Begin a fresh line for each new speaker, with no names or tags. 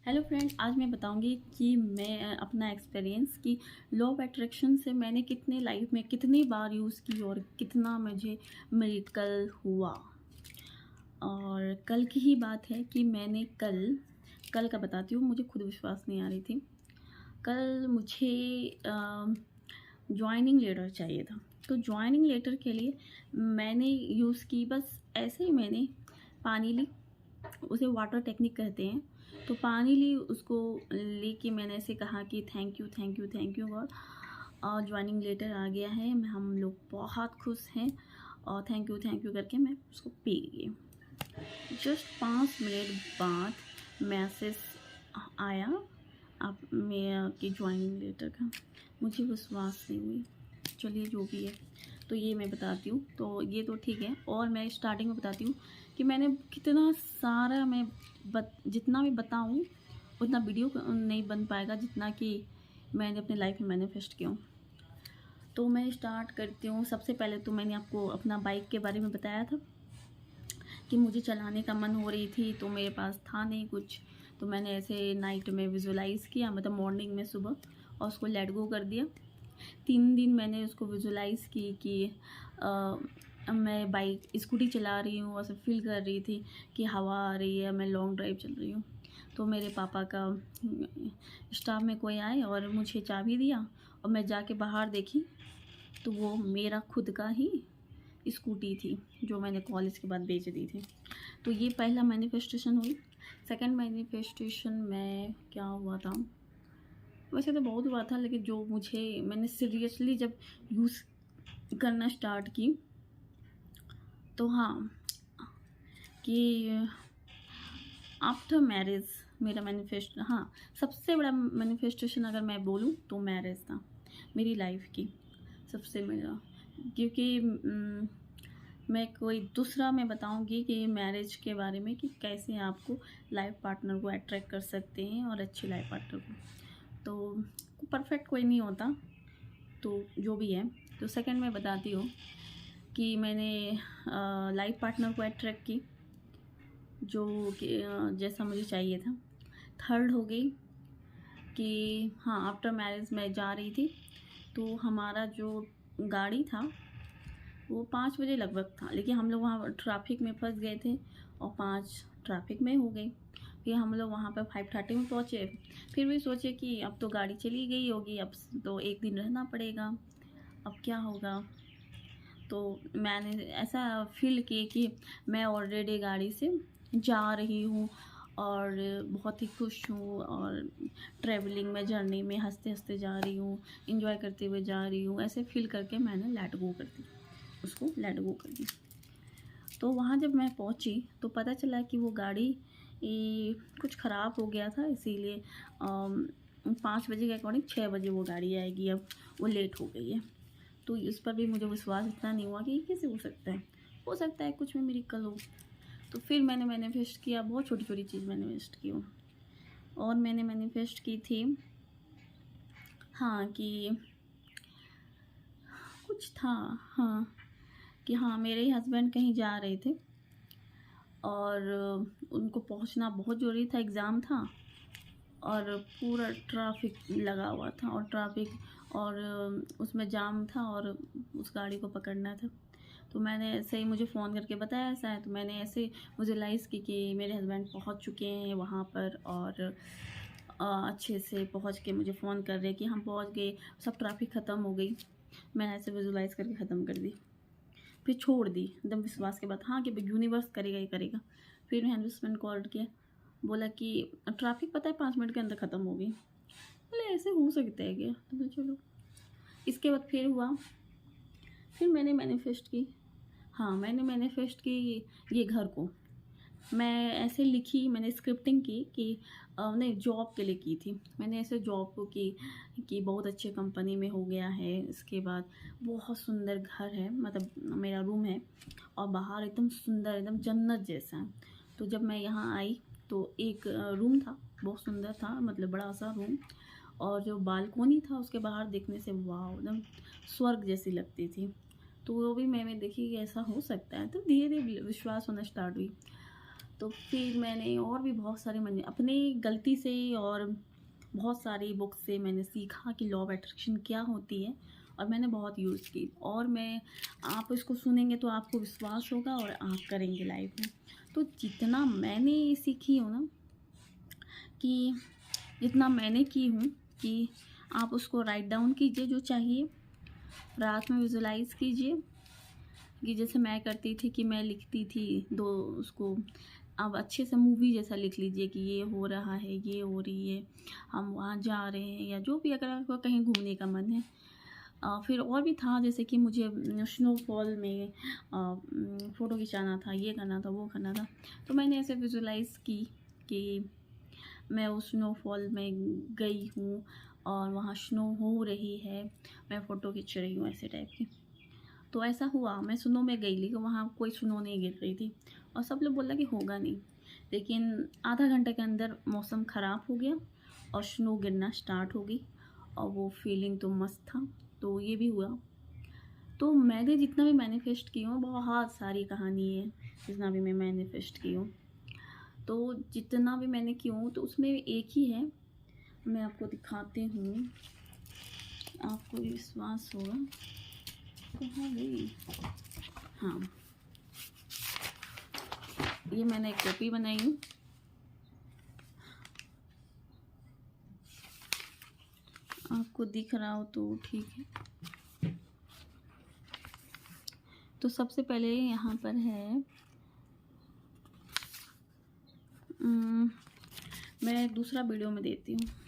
Hello friend, आज मैं बताऊंगी कि मैं अपना एक्सपीरियंस कि लॉ ऑफ अट्रैक्शन से मैंने कितने लाइफ में कितनी बार यूज़ की और कितना मुझे मिरेकल हुआ। और कल की ही बात है कि मैंने कल कल का बताती हूँ, मुझे खुद विश्वास नहीं आ रही थी। कल मुझे जॉइनिंग लेटर चाहिए था। तो जॉइनिंग लेटर के लिए मैंने यूज़ की, बस ऐसे ही मैंने पानी ली, उसे वाटर टेक्निक कहते हैं। तो पानी ली, उसको लेके मैंने ऐसे कहा कि thank you thank you thank you God, और ज्वाइनिंग लेटर आ गया है, हम लोग बहुत खुश हैं। और थैंक यू करके मैं उसको पी गई। जस्ट 5 मिनट बाद मैसेज आया आप मेरा की ज्वाइनिंग लेटर का। मुझे विश्वास नहीं हुई। चलिए जो भी है, तो ये मैं बताती हूँ। तो ये तो ठीक है, और मैं स्टार्टिंग में बताती हूँ कि मैंने कितना सारा जितना भी बताऊँ उतना वीडियो नहीं बन पाएगा जितना कि मैंने अपने लाइफ में मैनिफेस्ट किया हूँ। तो मैं स्टार्ट करती हूँ। सबसे पहले तो मैंने आपको अपना बाइक के बारे में बताया था कि मुझे चलाने का मन हो रही थी, तो मेरे पास था नहीं कुछ। तो मैंने ऐसे नाइट में विजुलाइज़ किया, मतलब मॉर्निंग में सुबह, और उसको लेट गो कर दिया। 3 दिन मैंने उसको विजुलाइज़ की कि मैं बाइक स्कूटी चला रही हूँ, ऐसे फील कर रही थी कि हवा आ रही है, मैं लॉन्ग ड्राइव चल रही हूँ। तो मेरे पापा का स्टाफ में कोई आए और मुझे चाबी दिया, और मैं जाके बाहर देखी तो वो मेरा खुद का ही स्कूटी थी जो मैंने कॉलेज के बाद बेच दी थी। तो ये पहला मैनिफेस्टेशन हुई। सेकंड मैनिफेस्टेशन में क्या हुआ था, वैसे तो बहुत हुआ था, लेकिन जो मैंने सीरियसली जब यूज़ करना स्टार्ट की, तो हाँ, कि आफ्टर मैरिज मेरा सबसे बड़ा मैनिफेस्टेशन अगर मैं बोलूँ तो मैरिज था मेरी लाइफ की सबसे बड़ा। क्योंकि मैं कोई दूसरा मैं बताऊंगी कि मैरिज के बारे में, कि कैसे आपको लाइफ पार्टनर को अट्रैक्ट कर सकते हैं, और अच्छे लाइफ पार्टनर को। तो परफेक्ट कोई नहीं होता, तो जो भी है। तो सेकंड मैं बताती हूँ कि मैंने लाइफ पार्टनर को अट्रैक्ट की जो कि जैसा मुझे चाहिए था। थर्ड हो गई कि हाँ, आफ्टर मैरिज मैं जा रही थी, तो हमारा जो गाड़ी था वो 5 बजे लगभग था, लेकिन हम लोग वहाँ ट्रैफिक में फंस गए थे, और 5 ट्रैफिक में हो गई। फिर हम लोग वहाँ पर 5:30 में पहुँचे। फिर भी सोचे कि अब तो गाड़ी चली गई होगी, अब तो एक दिन रहना पड़ेगा, अब क्या होगा। तो मैंने ऐसा फील किया कि मैं ऑलरेडी गाड़ी से जा रही हूँ और बहुत ही खुश हूँ, और ट्रैवलिंग में जर्नी में हंसते हंसते जा रही हूँ, इंजॉय करते हुए जा रही हूँ। ऐसे फील करके मैंने लेट गो कर दी, उसको लेट गो कर दी। तो वहाँ जब मैं पहुँची तो पता चला कि वो गाड़ी कुछ ख़राब हो गया था, इसीलिए 5 बजे के अकॉर्डिंग 6 बजे वो गाड़ी आएगी, अब वो लेट हो गई है। तो इस पर भी मुझे विश्वास इतना नहीं हुआ कि ये कैसे हो सकता है कुछ में मिरेकल हो। तो फिर मैंने मैनिफेस्ट किया, बहुत छोटी छोटी चीज़ मैनिफेस्ट की हूँ। और मैंने मैनिफेस्ट की थी, हाँ, कि कुछ था, हाँ, कि हाँ, मेरे हस्बैंड कहीं जा रहे थे और उनको पहुंचना बहुत ज़रूरी था, एग्ज़ाम था, और पूरा ट्रैफिक लगा हुआ था, और उसमें जाम था, और उस गाड़ी को पकड़ना था। तो मैंने ऐसे ही, मुझे फ़ोन करके बताया ऐसा है, तो मैंने ऐसे विजुलाइज़ की कि मेरे हस्बैंड पहुंच चुके हैं वहाँ पर, और अच्छे से पहुंच के मुझे फ़ोन कर रहे कि हम पहुंच गए, सब ट्रैफिक ख़त्म हो गई। मैंने ऐसे विजुलाइज़ करके ख़त्म कर दी, फिर छोड़ दी एकदम विश्वास के बाद, हाँ, कि यूनिवर्स करेगा ही करेगा। फिर मैंने हस्बैंड कॉल किया, बोला कि ट्रैफिक पता है 5 मिनट के अंदर ख़त्म हो गई। बोले ऐसे हो सकता है क्या, तो बोले चलो। इसके बाद फिर हुआ, फिर मैंने मैनिफेस्ट की, हाँ, मैंने मैनिफेस्ट की ये घर को। मैं ऐसे लिखी, मैंने स्क्रिप्टिंग की कि नहीं, जॉब के लिए की थी मैंने, ऐसे जॉब को की कि बहुत अच्छे कंपनी में हो गया है। इसके बाद बहुत सुंदर घर है, मतलब मेरा रूम है, और बाहर एकदम सुंदर, एकदम जन्नत जैसा है। तो जब मैं यहाँ आई तो एक रूम था, बहुत सुंदर था, मतलब बड़ा सा रूम, और जो बालकोनी था उसके बाहर देखने से वाह, एकदम स्वर्ग जैसी लगती थी। तो वो भी मैंने देखी कि ऐसा हो सकता है, तो धीरे धीरे विश्वास होना स्टार्ट हुई। तो फिर मैंने और भी बहुत सारे मैंने अपने गलती से और बहुत सारी बुक से मैंने सीखा कि लॉ ऑफ अट्रैक्शन क्या होती है, और मैंने बहुत यूज़ की। और मैं आप इसको सुनेंगे तो आपको विश्वास होगा और आप करेंगे लाइफ में। तो जितना मैंने सीखी हूँ ना, कि जितना मैंने की हूँ, कि आप उसको राइट डाउन कीजिए जो चाहिए, रात में विजुलाइज़ कीजिए। कि जैसे मैं करती थी कि मैं लिखती थी दो उसको, अब अच्छे से मूवी जैसा लिख लीजिए कि ये हो रहा है, ये हो रही है, हम वहाँ जा रहे हैं, या जो भी अगर आपको कहीं घूमने का मन है। फिर और भी था, जैसे कि मुझे स्नोफॉल में फ़ोटो खिंचाना था, ये करना था, वो करना था। तो मैंने ऐसे विजुलाइज़ की कि मैं उस स्नोफॉल में गई हूँ और वहाँ स्नो हो रही है, मैं फ़ोटो खींच रही हूँ, ऐसे टाइप की। तो ऐसा हुआ, मैं स्नो में गई लेकिन वहाँ कोई स्नो नहीं गिर रही थी, और सब लोग बोला कि होगा नहीं। लेकिन आधा घंटे के अंदर मौसम ख़राब हो गया और स्नो गिरना स्टार्ट हो गई, और वो फीलिंग तो मस्त था। तो ये भी हुआ। तो मैंने जितना भी मैनिफेस्ट की हूँ, बहुत सारी कहानी है जितना भी मैं मैनिफेस्ट की हूँ। तो जितना भी मैंने की हूँ तो उसमें एक ही है, मैं आपको दिखाती हूँ, आपको विश्वास होगा। कहाँ गई? हाँ, ये मैंने एक कॉपी बनाई हूँ। आपको दिख रहा हो तो ठीक है। तो सबसे पहले यहाँ पर है, मैं दूसरा वीडियो में देती हूँ।